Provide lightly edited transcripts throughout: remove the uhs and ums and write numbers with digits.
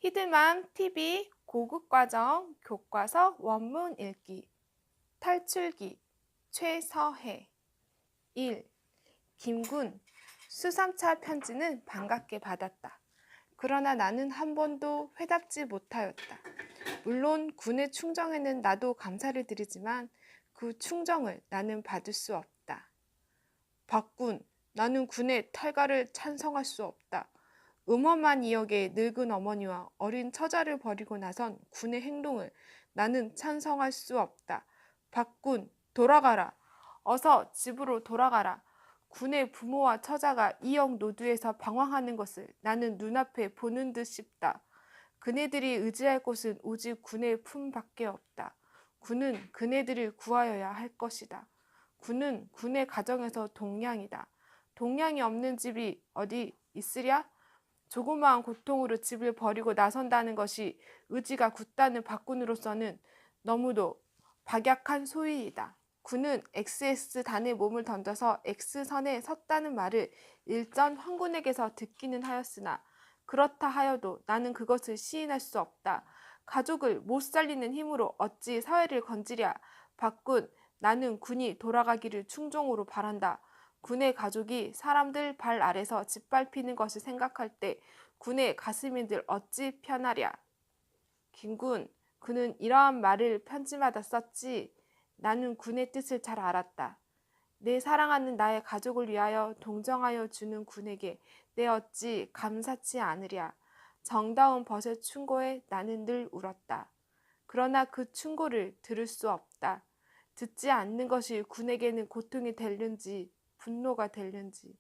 히드맘 TV 고급과정 교과서 원문 읽기 탈출기 최서혜 1. 김군 수삼차 편지는 반갑게 받았다. 그러나 나는 한 번도 회답지 못하였다. 물론 군의 충정에는 나도 감사를 드리지만 그 충정을 나는 받을 수 없다. 박군, 나는 군의 탈가를 찬성할 수 없다. 음험한 이역의 늙은 어머니와 어린 처자를 버리고 나선 군의 행동을 나는 찬성할 수 없다. 박군, 돌아가라. 어서 집으로 돌아가라. 군의 부모와 처자가 이역 노두에서 방황하는 것을 나는 눈앞에 보는 듯 싶다. 그네들이 의지할 곳은 오직 군의 품밖에 없다. 군은 그네들을 구하여야 할 것이다. 군은 군의 가정에서 동량이다. 동량이 없는 집이 어디 있으랴? 조그마한 고통으로 집을 버리고 나선다는 것이 의지가 굳다는 박군으로서는 너무도 박약한 소위이다. 군은 XS단에 몸을 던져서 X선에 섰다는 말을 일전 황군에게서 듣기는 하였으나 그렇다 하여도 나는 그것을 시인할 수 없다. 가족을 못 살리는 힘으로 어찌 사회를 건지랴. 박군, 나는 군이 돌아가기를 충종으로 바란다. 군의 가족이 사람들 발 아래서 짓밟히는 것을 생각할 때 군의 가슴이 늘 어찌 편하랴. 김군, 그는 이러한 말을 편지마다 썼지. 나는 군의 뜻을 잘 알았다. 내 사랑하는 나의 가족을 위하여 동정하여 주는 군에게 내 어찌 감사치 않으랴. 정다운 벗의 충고에 나는 늘 울었다. 그러나 그 충고를 들을 수 없다. 듣지 않는 것이 군에게는 고통이 될는지 분노가 될는지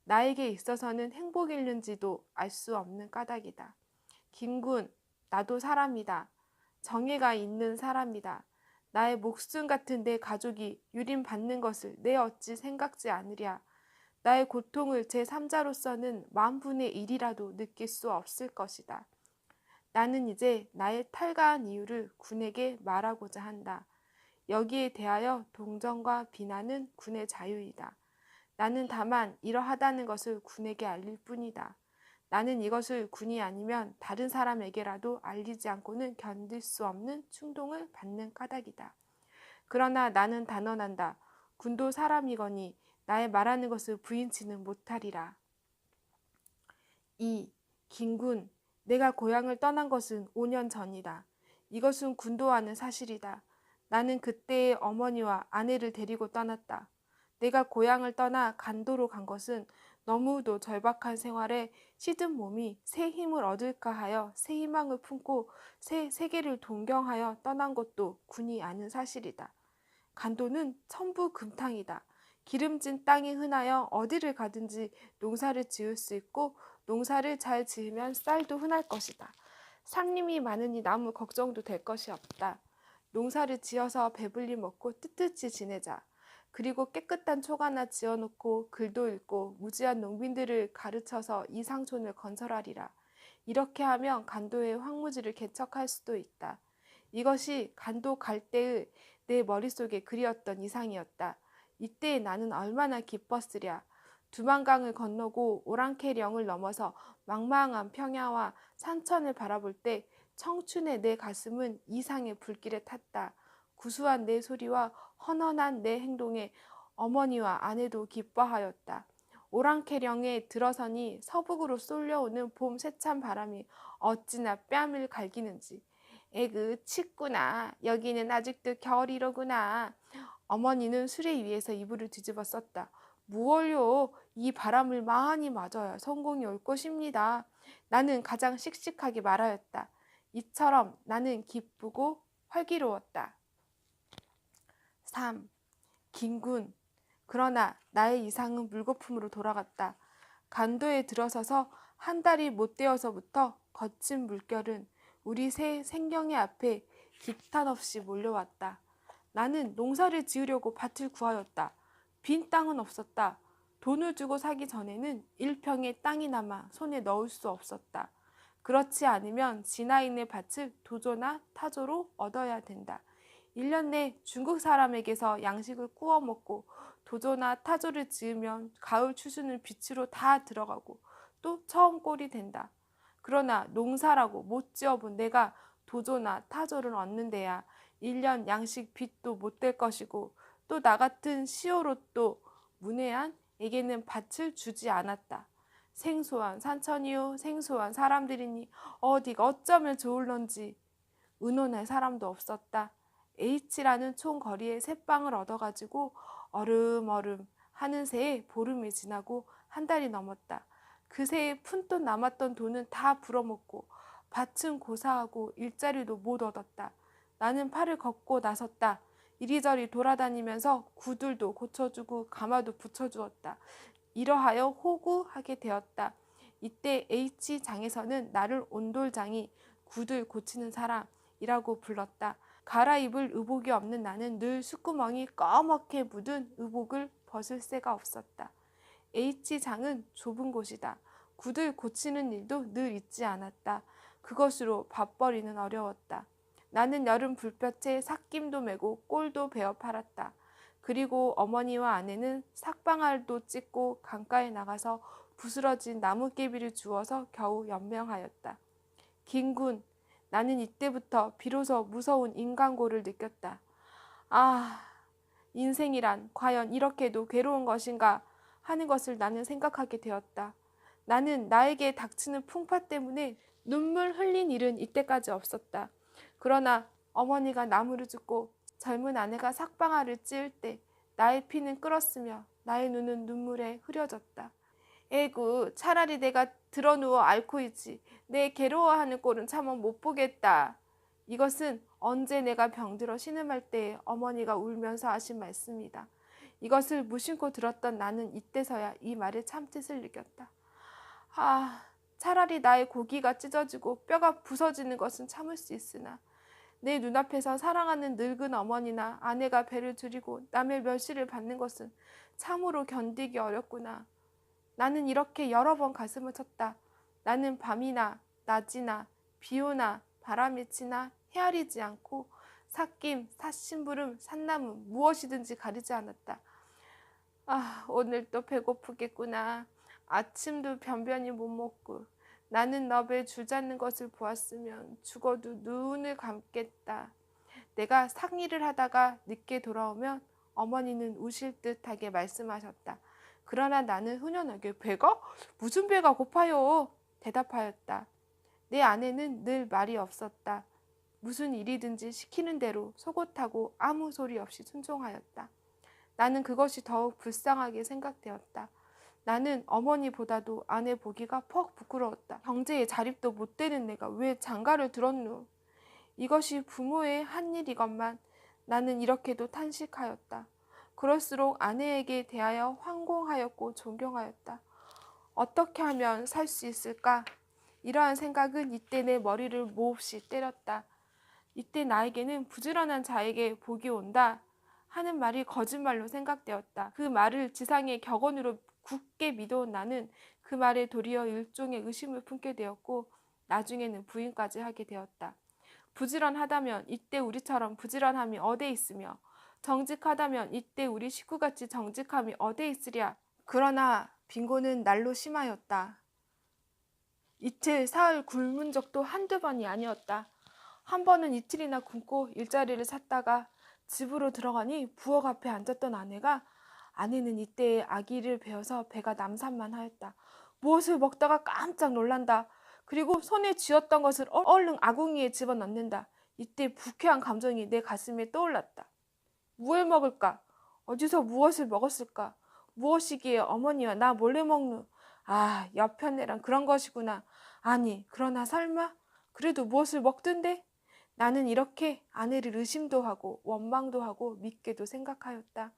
나에게 있어서는 행복일는지도 알 수 없는 까닭이다. 김군, 나도 사람이다. 정의가 있는 사람이다. 나의 목숨 같은 내 가족이 유린받는 것을 내 어찌 생각지 않으랴. 나의 고통을 제3자로서는 10,000분의 1이라도 느낄 수 없을 것이다. 나는 이제 나의 탈가한 이유를 군에게 말하고자 한다. 여기에 대하여 동정과 비난은 군의 자유이다. 나는 다만 이러하다는 것을 군에게 알릴 뿐이다. 나는 이것을 군이 아니면 다른 사람에게라도 알리지 않고는 견딜 수 없는 충동을 받는 까닭이다. 그러나 나는 단언한다. 군도 사람이거니 나의 말하는 것을 부인치는 못하리라. 2. 김군, 내가 고향을 떠난 것은 5년 전이다. 이것은 군도 아는 사실이다. 나는 그때의 어머니와 아내를 데리고 떠났다. 내가 고향을 떠나 간도로 간 것은 너무도 절박한 생활에 시든 몸이 새 힘을 얻을까 하여 새 희망을 품고 새 세계를 동경하여 떠난 것도 군이 아는 사실이다. 간도는 천부금탕이다. 기름진 땅이 흔하여 어디를 가든지 농사를 지을 수 있고 농사를 잘 지으면 쌀도 흔할 것이다. 산림이 많으니 나무 걱정도 될 것이 없다. 농사를 지어서 배불리 먹고 뜨뜻이 지내자. 그리고 깨끗한 촉 하나 지어놓고 글도 읽고 무지한 농민들을 가르쳐서 이상촌을 건설하리라. 이렇게 하면 간도의 황무지를 개척할 수도 있다. 이것이 간도 갈 때의 내 머릿속에 그리웠던 이상이었다. 이때 나는 얼마나 기뻤으랴. 두만강을 건너고 오랑캐령을 넘어서 망망한 평야와 산천을 바라볼 때 청춘의 내 가슴은 이상의 불길에 탔다. 구수한 내 소리와 헌헌한 내 행동에 어머니와 아내도 기뻐하였다. 오랑캐령에 들어서니 서북으로 쏠려오는 봄 세찬 바람이 어찌나 뺨을 갈기는지. 에그 춥구나. 여기는 아직도 겨울이로구나. 어머니는 수레 위에서 이불을 뒤집어 썼다. 무얼요? 이 바람을 많이 맞아야 성공이 올 것입니다. 나는 가장 씩씩하게 말하였다. 이처럼 나는 기쁘고 활기로웠다. 3. 김군. 그러나 나의 이상은 물거품으로 돌아갔다. 간도에 들어서서 한 달이 못 되어서부터 거친 물결은 우리 새 생경의 앞에 기탄 없이 몰려왔다. 나는 농사를 지으려고 밭을 구하였다. 빈 땅은 없었다. 돈을 주고 사기 전에는 1평의 땅이 남아 손에 넣을 수 없었다. 그렇지 않으면 지나인의 밭을 도조나 타조로 얻어야 된다. 1년 내 중국 사람에게서 양식을 구워 먹고 도조나 타조를 지으면 가을 추수는 빛으로 다 들어가고 또 처음 꼴이 된다. 그러나 농사라고 못 지어본 내가 도조나 타조를 얻는 데야 1년 양식 빚도 못 될 것이고 또 나 같은 시어로 문외한에게는 밭을 주지 않았다. 생소한 산천이요 생소한 사람들이니 어디가 어쩌면 좋을런지 의논할 사람도 없었다. H라는 총거리에 새빵을 얻어가지고 얼음얼음 하는 새에 보름이 지나고 한 달이 넘었다. 그 새에 푼돈 남았던 돈은 다 불어먹고 밭은 고사하고 일자리도 못 얻었다. 나는 팔을 걷고 나섰다. 이리저리 돌아다니면서 구들도 고쳐주고 가마도 붙여주었다. 이러하여 호구하게 되었다. 이때 H장에서는 나를 온돌장이 구들 고치는 사람이라고 불렀다. 갈아입을 의복이 없는 나는 늘 숯구멍이 꺼멓게 묻은 의복을 벗을 새가 없었다. H장은 좁은 곳이다. 구들 고치는 일도 늘 있지 않았다. 그것으로 밥벌이는 어려웠다. 나는 여름 불볕에 삭김도 메고 꼴도 베어 팔았다. 그리고 어머니와 아내는 삭방알도 찢고 강가에 나가서 부스러진 나뭇개비를 주워서 겨우 연명하였다. 긴군, 나는 이때부터 비로소 무서운 인간고를 느꼈다. 아, 인생이란 과연 이렇게도 괴로운 것인가 하는 것을 나는 생각하게 되었다. 나는 나에게 닥치는 풍파 때문에 눈물 흘린 일은 이때까지 없었다. 그러나 어머니가 나무를 줍고 젊은 아내가 삭방아를 찧을 때 나의 피는 끓었으며 나의 눈은 눈물에 흐려졌다. 에구, 차라리 내가 드러누워 앓고 있지. 내 괴로워하는 꼴은 차마 못 보겠다. 이것은 언제 내가 병들어 신음할 때에 어머니가 울면서 하신 말씀이다. 이것을 무심코 들었던 나는 이때서야 이 말의 참뜻을 느꼈다. 아, 차라리 나의 고기가 찢어지고 뼈가 부서지는 것은 참을 수 있으나 내 눈앞에서 사랑하는 늙은 어머니나 아내가 배를 줄이고 남의 멸시를 받는 것은 참으로 견디기 어렵구나. 나는 이렇게 여러 번 가슴을 쳤다. 나는 밤이나 낮이나 비오나 바람이 치나 헤아리지 않고 삭김, 삿심부름, 산나무 무엇이든지 가리지 않았다. 아, 오늘 또 배고프겠구나. 아침도 변변히 못 먹고 나는 너의 줄잡는 것을 보았으면 죽어도 눈을 감겠다. 내가 상의를 하다가 늦게 돌아오면 어머니는 우실 듯하게 말씀하셨다. 그러나 나는 훈연하게 배가? 무슨 배가 고파요? 대답하였다. 내 아내는 늘 말이 없었다. 무슨 일이든지 시키는 대로 속옷하고 아무 소리 없이 순종하였다. 나는 그것이 더욱 불쌍하게 생각되었다. 나는 어머니보다도 아내 보기가 퍽 부끄러웠다. 경제에 자립도 못 되는 내가 왜 장가를 들었누? 이것이 부모의 한 일이건만 나는 이렇게도 탄식하였다. 그럴수록 아내에게 대하여 황공하였고 존경하였다. 어떻게 하면 살 수 있을까? 이러한 생각은 이때 내 머리를 몹시 때렸다. 이때 나에게는 부지런한 자에게 복이 온다 하는 말이 거짓말로 생각되었다. 그 말을 지상의 격언으로 굳게 믿어온 나는 그 말에 도리어 일종의 의심을 품게 되었고 나중에는 부인까지 하게 되었다. 부지런하다면 이때 우리처럼 부지런함이 어디 있으며 정직하다면 이때 우리 식구같이 정직함이 어디 있으랴. 그러나 빈곤은 날로 심하였다. 이틀 사흘 굶은 적도 한두 번이 아니었다. 한 번은 이틀이나 굶고 일자리를 찾다가 집으로 들어가니 부엌 앞에 앉았던 아내는 이때에 아기를 베어서 배가 남산만하였다. 무엇을 먹다가 깜짝 놀란다. 그리고 손에 쥐었던 것을 얼른 아궁이에 집어넣는다. 이때 부쾌한 감정이 내 가슴에 떠올랐다. 무엇을 먹을까? 어디서 무엇을 먹었을까? 무엇이기에 어머니와 나 몰래 먹누? 아, 여편네란 그런 것이구나. 아니, 그러나 설마? 그래도 무엇을 먹던데? 나는 이렇게 아내를 의심도 하고 원망도 하고 믿게도 생각하였다.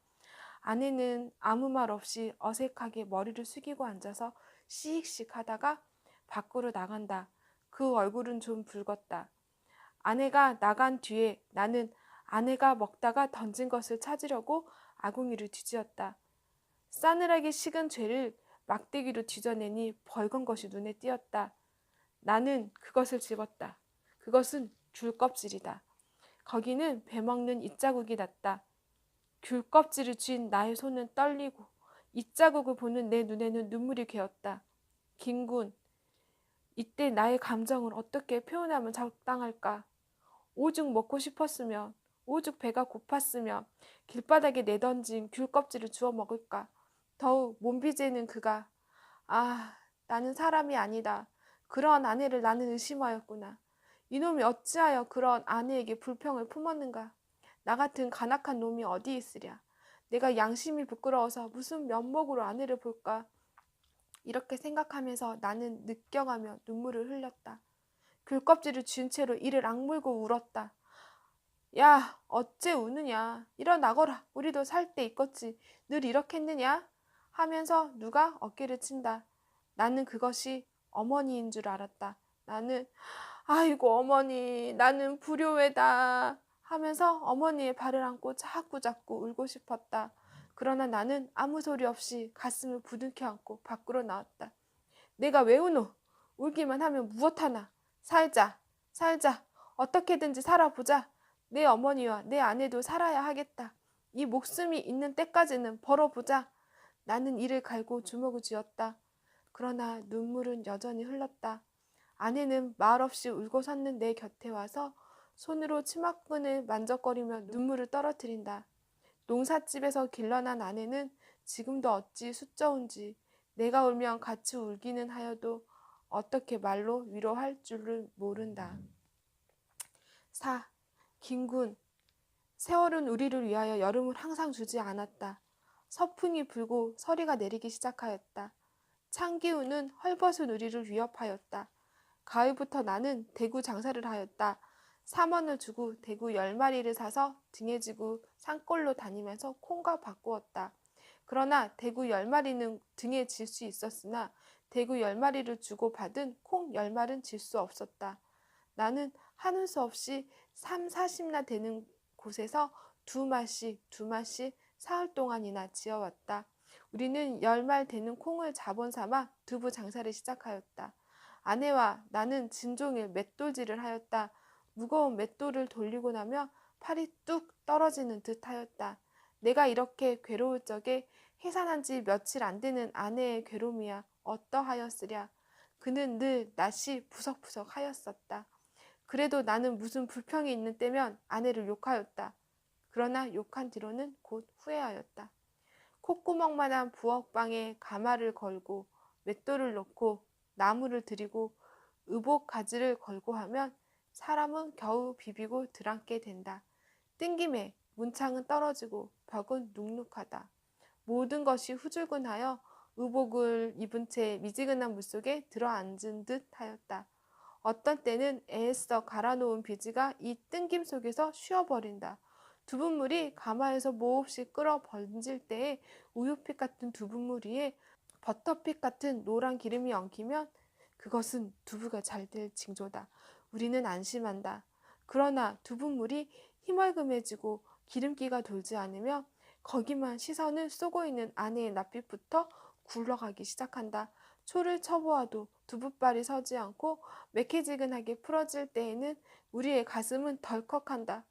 아내는 아무 말 없이 어색하게 머리를 숙이고 앉아서 씩씩 하다가 밖으로 나간다. 그 얼굴은 좀 붉었다. 아내가 나간 뒤에 나는 아내가 먹다가 던진 것을 찾으려고 아궁이를 뒤지었다. 싸늘하게 식은 죄를 막대기로 뒤져내니 벌건 것이 눈에 띄었다. 나는 그것을 집었다. 그것은 귤 껍질이다. 거기는 배 먹는 잇자국이 났다. 귤 껍질을 쥔 나의 손은 떨리고 잇자국을 보는 내 눈에는 눈물이 괴었다. 김군, 이때 나의 감정을 어떻게 표현하면 적당할까? 오죽 먹고 싶었으면, 오죽 배가 고팠으면 길바닥에 내던진 귤 껍질을 주워 먹을까? 더욱 몸비제는 그가 아, 나는 사람이 아니다. 그러한 아내를 나는 의심하였구나. 이놈이 어찌하여 그런 아내에게 불평을 품었는가? 나 같은 간악한 놈이 어디 있으랴? 내가 양심이 부끄러워서 무슨 면목으로 아내를 볼까? 이렇게 생각하면서 나는 느껴가며 눈물을 흘렸다. 귤껍질을 쥔 채로 이를 악물고 울었다. 야, 어째 우느냐? 일어나거라. 우리도 살 때 있겠지. 늘 이렇게 했느냐? 하면서 누가 어깨를 친다. 나는 그것이 어머니인 줄 알았다. 나는 아이고 어머니 나는 불효외다 하면서 어머니의 발을 안고 자꾸자꾸 울고 싶었다. 그러나 나는 아무 소리 없이 가슴을 부둥켜 안고 밖으로 나왔다. 내가 왜 우노? 울기만 하면 무엇하나? 살자, 살자. 어떻게든지 살아보자. 내 어머니와 내 아내도 살아야 하겠다. 이 목숨이 있는 때까지는 벌어보자. 나는 이를 갈고 주먹을 쥐었다. 그러나 눈물은 여전히 흘렀다. 아내는 말없이 울고 섰는 내 곁에 와서 손으로 치마끈을 만져거리며 눈물을 떨어뜨린다. 농삿집에서 길러난 아내는 지금도 어찌 수쩌운지 내가 울면 같이 울기는 하여도 어떻게 말로 위로할 줄을 모른다. 4. 김군. 세월은 우리를 위하여 여름을 항상 주지 않았다. 서풍이 불고 서리가 내리기 시작하였다. 찬기운은 헐벗은 우리를 위협하였다. 가을부터 나는 대구 장사를 하였다. 3원을 주고 대구 10마리를 사서 등에 지고 산골로 다니면서 콩과 바꾸었다. 그러나 대구 10마리는 등에 질 수 있었으나 대구 10마리를 주고 받은 콩 10마리는 질 수 없었다. 나는 하는 수 없이 3, 40나 되는 곳에서 두 마씩 사흘 동안이나 지어왔다. 우리는 10말 되는 콩을 자본 삼아 두부 장사를 시작하였다. 아내와 나는 진종일 맷돌질을 하였다. 무거운 맷돌을 돌리고 나면 팔이 뚝 떨어지는 듯 하였다. 내가 이렇게 괴로울 적에 해산한 지 며칠 안 되는 아내의 괴로움이야 어떠하였으랴. 그는 늘 낯이 부석부석 하였었다. 그래도 나는 무슨 불평이 있는 때면 아내를 욕하였다. 그러나 욕한 뒤로는 곧 후회하였다. 콧구멍만한 부엌방에 가마를 걸고 맷돌을 놓고 나무를 들이고 의복 가지를 걸고 하면 사람은 겨우 비비고 들앉게 된다. 뜬김에 문창은 떨어지고 벽은 눅눅하다. 모든 것이 후줄근하여 의복을 입은 채 미지근한 물속에 들어앉은 듯 하였다. 어떤 때는 애써 갈아놓은 비지가 이 뜬김 속에서 쉬어버린다. 두부물이 가마에서 몹시 끓어 번질 때에 우유빛 같은 두부물 위에 버터빛 같은 노란 기름이 엉키면 그것은 두부가 잘 될 징조다. 우리는 안심한다. 그러나 두부물이 희멀금해지고 기름기가 돌지 않으며 거기만 시선을 쏘고 있는 아내의 낯빛부터 굴러가기 시작한다. 초를 쳐보아도 두부발이 서지 않고 매캐지근하게 풀어질 때에는 우리의 가슴은 덜컥한다.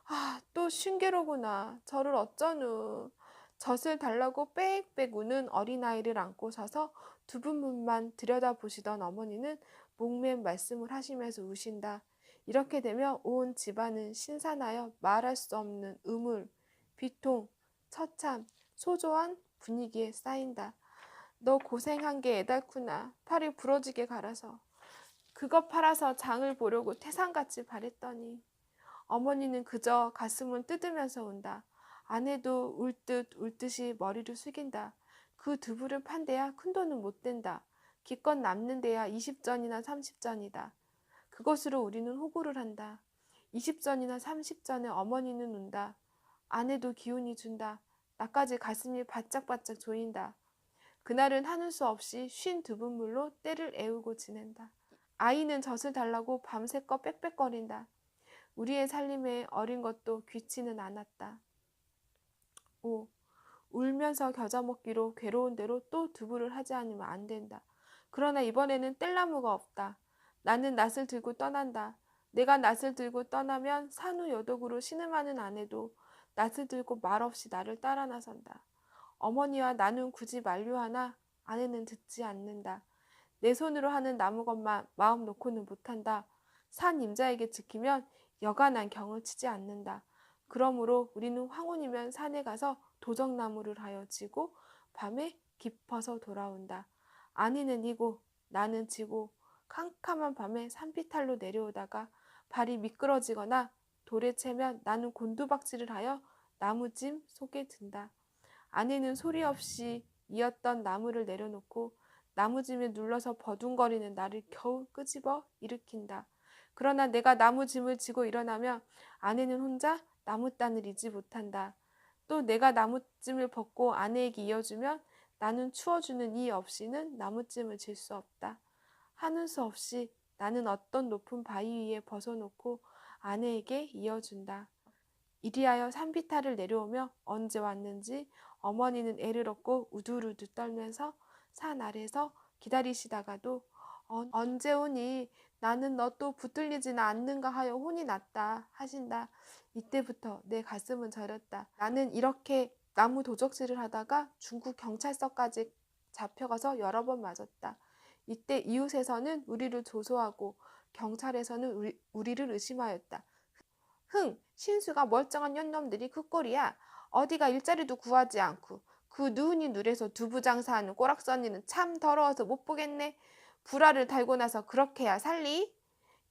아, 또 쉰게로구나. 저를 어쩌누. 젖을 달라고 빽빽 우는 어린아이를 안고 서서 두부문만 들여다보시던 어머니는 목맨 말씀을 하시면서 우신다. 이렇게 되면 온 집안은 신선하여 말할 수 없는 음울, 비통, 처참, 소조한 분위기에 쌓인다. 너 고생한 게 애달구나. 팔이 부러지게 갈아서. 그거 팔아서 장을 보려고 태산같이 바랬더니. 어머니는 그저 가슴을 뜯으면서 운다. 아내도 울 듯 울 듯이 머리를 숙인다. 그 두부를 판대야 큰돈은 못 된다. 기껏 남는 데야 20전이나 30전이다. 그것으로 우리는 호구를 한다. 20전이나 30전에 어머니는 운다. 아내도 기운이 준다. 나까지 가슴이 바짝바짝 조인다. 그날은 하는 수 없이 쉰 두부물로 때를 애우고 지낸다. 아이는 젖을 달라고 밤새껏 빽빽거린다. 우리의 살림에 어린 것도 귀치는 않았다. 5. 울면서 겨자 먹기로 괴로운 대로 또 두부를 하지 않으면 안 된다. 그러나 이번에는 뗄나무가 없다. 나는 낫을 들고 떠난다. 내가 낫을 들고 떠나면 산후 여독으로 신음하는 아내도 낫을 들고 말없이 나를 따라 나선다. 어머니와 나는 굳이 만류하나 아내는 듣지 않는다. 내 손으로 하는 나무 것만 마음 놓고는 못한다. 산 임자에게 지키면 여간한 경을 치지 않는다. 그러므로 우리는 황혼이면 산에 가서 도적나무를 하여 지고 밤에 깊어서 돌아온다. 아니는 이고 나는 지고 캄캄한 밤에 산비탈로 내려오다가 발이 미끄러지거나 돌에 채면 나는 곤두박질을 하여 나무짐 속에 든다. 아내는 소리 없이 이었던 나무를 내려놓고 나무짐에 눌러서 버둥거리는 나를 겨우 끄집어 일으킨다. 그러나 내가 나무짐을 지고 일어나면 아내는 혼자 나무단을 이지 못한다. 또 내가 나무짐을 벗고 아내에게 이어주면 나는 추워주는 이 없이는 나무짐을 질 수 없다. 하는 수 없이 나는 어떤 높은 바위 위에 벗어놓고 아내에게 이어준다. 이리하여 산비탈을 내려오며 언제 왔는지 어머니는 애를 얻고 우두루두 떨면서 산 아래서 기다리시다가도 언제 오니 나는 너 또 붙들리지는 않는가 하여 혼이 났다 하신다. 이때부터 내 가슴은 저렸다. 나는 이렇게 나무 도적질을 하다가 중국 경찰서까지 잡혀가서 여러 번 맞았다. 이때 이웃에서는 우리를 조소하고 경찰에서는 우리를 의심하였다. 흥, 신수가 멀쩡한 년놈들이 그 꼴이야. 어디가 일자리도 구하지 않고 그 누운이 누래서 두부 장사하는 꼬락서니는 참 더러워서 못 보겠네. 불화를 달고 나서 그렇게야 살리?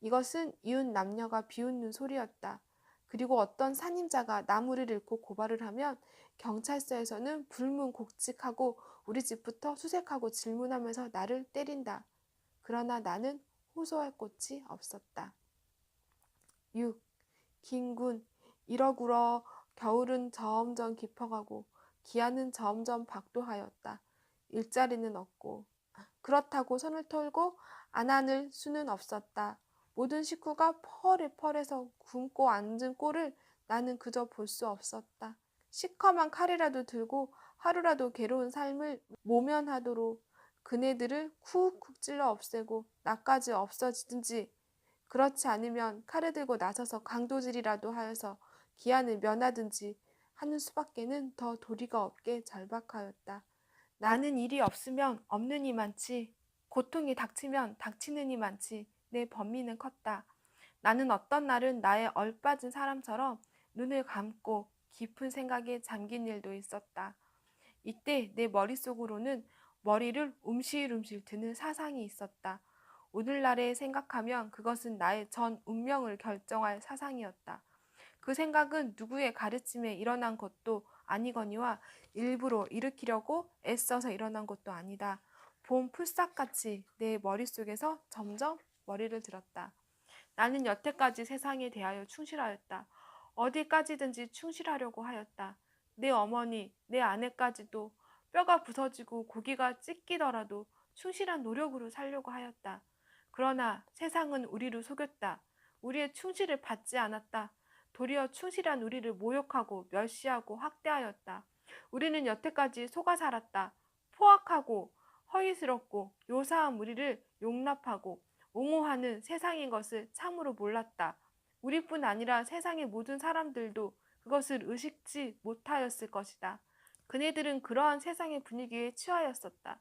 이것은 이웃 남녀가 비웃는 소리였다. 그리고 어떤 산임자가 나무를 잃고 고발을 하면 경찰서에서는 불문곡직하고 우리 집부터 수색하고 질문하면서 나를 때린다. 그러나 나는 호소할 곳이 없었다. 6. 긴군, 이러구러 겨울은 점점 깊어가고 기한은 점점 박도하였다. 일자리는 없고 그렇다고 손을 털고 안 안을 수는 없었다. 모든 식구가 펄해서 굶고 앉은 꼴을 나는 그저 볼 수 없었다. 시커먼 칼이라도 들고 하루라도 괴로운 삶을 모면하도록 그네들을 쿡쿡 찔러 없애고 나까지 없어지든지 그렇지 않으면 칼을 들고 나서서 강도질이라도 하여서 기한을 면하든지 하는 수밖에는 더 도리가 없게 절박하였다. 나는 일이 없으면 없는 이 많지, 고통이 닥치면 닥치는 이 많지, 내 범위는 컸다. 나는 어떤 날은 나의 얼빠진 사람처럼 눈을 감고 깊은 생각에 잠긴 일도 있었다. 이때 내 머릿속으로는 머리를 움실움실 드는 사상이 있었다. 오늘날에 생각하면 그것은 나의 전 운명을 결정할 사상이었다. 그 생각은 누구의 가르침에 일어난 것도 아니거니와 일부러 일으키려고 애써서 일어난 것도 아니다. 봄 풀싹같이 내 머릿속에서 점점 머리를 들었다. 나는 여태까지 세상에 대하여 충실하였다. 어디까지든지 충실하려고 하였다. 내 어머니, 내 아내까지도 뼈가 부서지고 고기가 찢기더라도 충실한 노력으로 살려고 하였다. 그러나 세상은 우리를 속였다. 우리의 충실을 받지 않았다. 도리어 충실한 우리를 모욕하고 멸시하고 학대하였다. 우리는 여태까지 속아 살았다. 포악하고 허위스럽고 요사한 우리를 용납하고 옹호하는 세상인 것을 참으로 몰랐다. 우리뿐 아니라 세상의 모든 사람들도 그것을 의식지 못하였을 것이다. 그네들은 그러한 세상의 분위기에 취하였었다.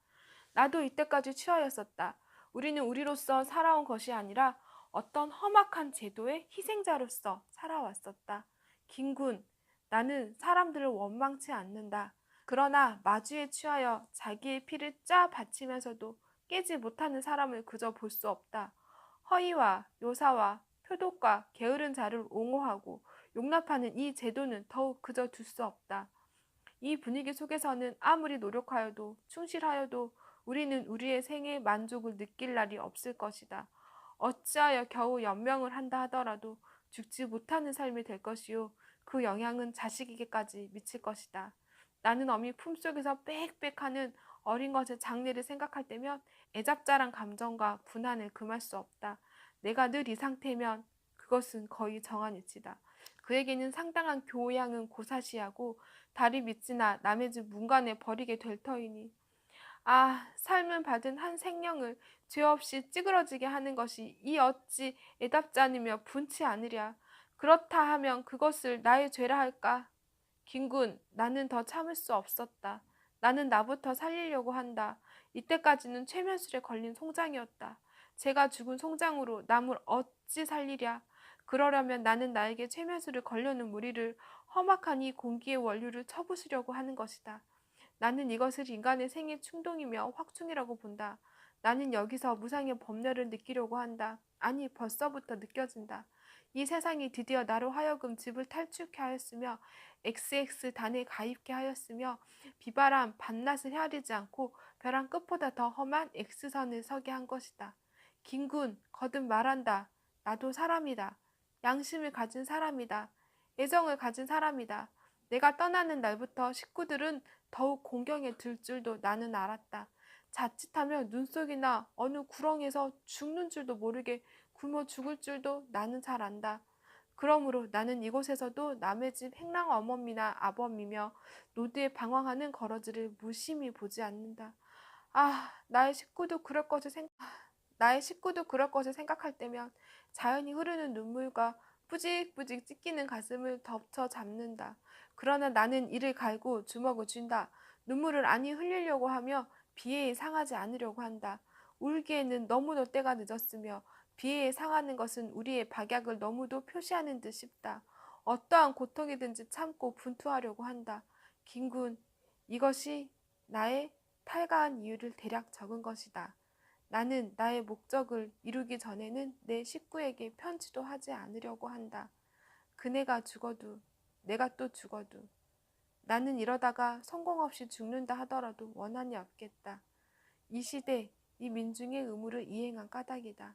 나도 이때까지 취하였었다. 우리는 우리로서 살아온 것이 아니라 어떤 험악한 제도의 희생자로서 살아왔었다. 김군, 나는 사람들을 원망치 않는다. 그러나 마주에 취하여 자기의 피를 짜 바치면서도 깨지 못하는 사람을 그저 볼 수 없다. 허위와 요사와 표독과 게으른 자를 옹호하고 용납하는 이 제도는 더욱 그저 둘 수 없다. 이 분위기 속에서는 아무리 노력하여도 충실하여도 우리는 우리의 생의 만족을 느낄 날이 없을 것이다. 어찌하여 겨우 연명을 한다 하더라도 죽지 못하는 삶이 될 것이요. 그 영향은 자식에게까지 미칠 것이다. 나는 어미 품속에서 빽빽하는 어린 것의 장래를 생각할 때면 애잡자란 감정과 분한을 금할 수 없다. 내가 늘 이 상태면 그것은 거의 정한 이치다. 그에게는 상당한 교양은 고사시하고 다리 밑이나 남의 집 문간에 버리게 될 터이니 아, 삶은 받은 한 생명을 죄 없이 찌그러지게 하는 것이 이 어찌 애답지 않으며 분치 않으랴. 그렇다 하면 그것을 나의 죄라 할까? 김군, 나는 더 참을 수 없었다. 나는 나부터 살리려고 한다. 이때까지는 최면술에 걸린 송장이었다. 제가 죽은 송장으로 남을 어찌 살리랴. 그러려면 나는 나에게 최면술을 걸려는 무리를 험악한 이 공기의 원류를 쳐부수려고 하는 것이다. 나는 이것을 인간의 생애 충동이며 확충이라고 본다. 나는 여기서 무상의 법례를 느끼려고 한다. 아니, 벌써부터 느껴진다. 이 세상이 드디어 나로 하여금 집을 탈출케 하였으며 XX단에 가입케 하였으며 비바람 밤낮을 헤아리지 않고 벼랑 끝보다 더 험한 X선을 서게 한 것이다. 김군, 거듭 말한다. 나도 사람이다. 양심을 가진 사람이다. 애정을 가진 사람이다. 내가 떠나는 날부터 식구들은 더욱 공경에 들 줄도 나는 알았다. 자칫하면 눈 속이나 어느 구렁에서 죽는 줄도 모르게 굶어 죽을 줄도 나는 잘 안다. 그러므로 나는 이곳에서도 남의 집 행랑 어머니나 아범이며 노드에 방황하는 거러지를 무심히 보지 않는다. 나의 식구도 그럴 것을 생각할 때면 자연히 흐르는 눈물과 뿌직뿌직 찢기는 가슴을 덮쳐 잡는다. 그러나 나는 이를 갈고 주먹을 쥔다. 눈물을 아니 흘리려고 하며 비애에 상하지 않으려고 한다. 울기에는 너무도 때가 늦었으며 비애에 상하는 것은 우리의 박약을 너무도 표시하는 듯 싶다. 어떠한 고통이든지 참고 분투하려고 한다. 김군, 이것이 나의 탈가한 이유를 대략 적은 것이다. 나는 나의 목적을 이루기 전에는 내 식구에게 편지도 하지 않으려고 한다. 그네가 죽어도 내가 또 죽어도 나는 이러다가 성공 없이 죽는다 하더라도 원한이 없겠다. 이 시대, 이 민중의 의무를 이행한 까닭이다.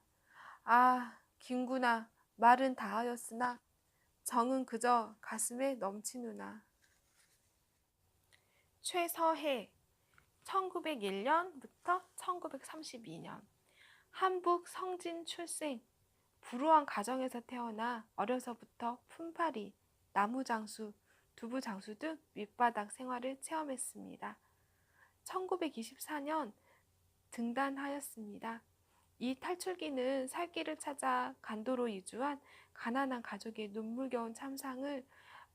김구나, 말은 다하였으나 정은 그저 가슴에 넘치누나. 최서해 1901년부터 1932년 한북 성진 출생. 불우한 가정에서 태어나 어려서부터 품팔이, 나무장수, 두부장수 등 밑바닥 생활을 체험했습니다. 1924년 등단하였습니다. 이 탈출기는 살 길을 찾아 간도로 이주한 가난한 가족의 눈물겨운 참상을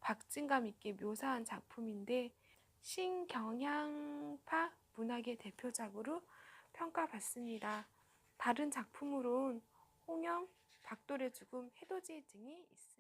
박진감 있게 묘사한 작품인데 신경향파 문학의 대표작으로 평가받습니다. 다른 작품으론 홍영, 박돌의 죽음, 해돋이 등이 있습니다.